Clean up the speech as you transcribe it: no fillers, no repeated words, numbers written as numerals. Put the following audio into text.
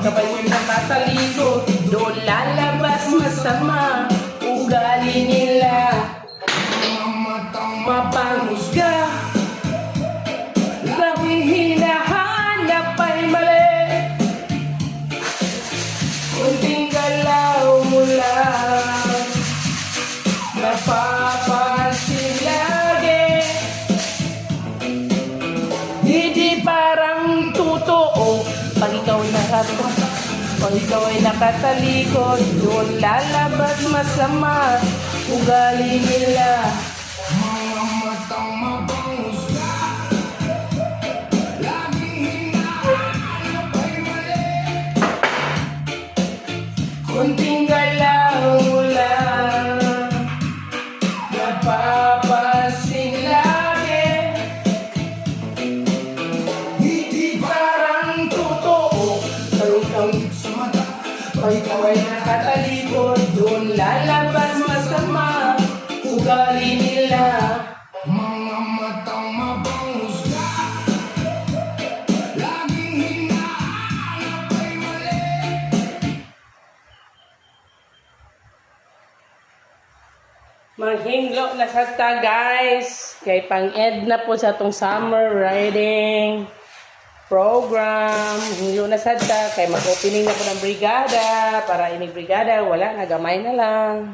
Pagkabay mo nakatalikod, doon lalabas masama ugali nila. Mapanghusga, laging hinahanap ay mali. Kunting galaw mo lang, napapansin lagi. Hindi parang totoo pag ikaw ay nakatalikod, doon lalabas masama ugali nila. Mga matang mapanghusga, laging hinahanap ay mali. Kunting galaw mo lang, napapansin lagi. Hindi parang totoo pag ikaw ay nakatalikod, doon lalabas masama ugali nila. Mga matang mapanghusga, laging hinahanap ay mali. Manghinglo na sa ta guys, kay pang-ed na po sa itong summer riding program. Hinglo na sa ta, kay mag-opening na po ng brigada, para inig brigada, wala, nagamay na lang.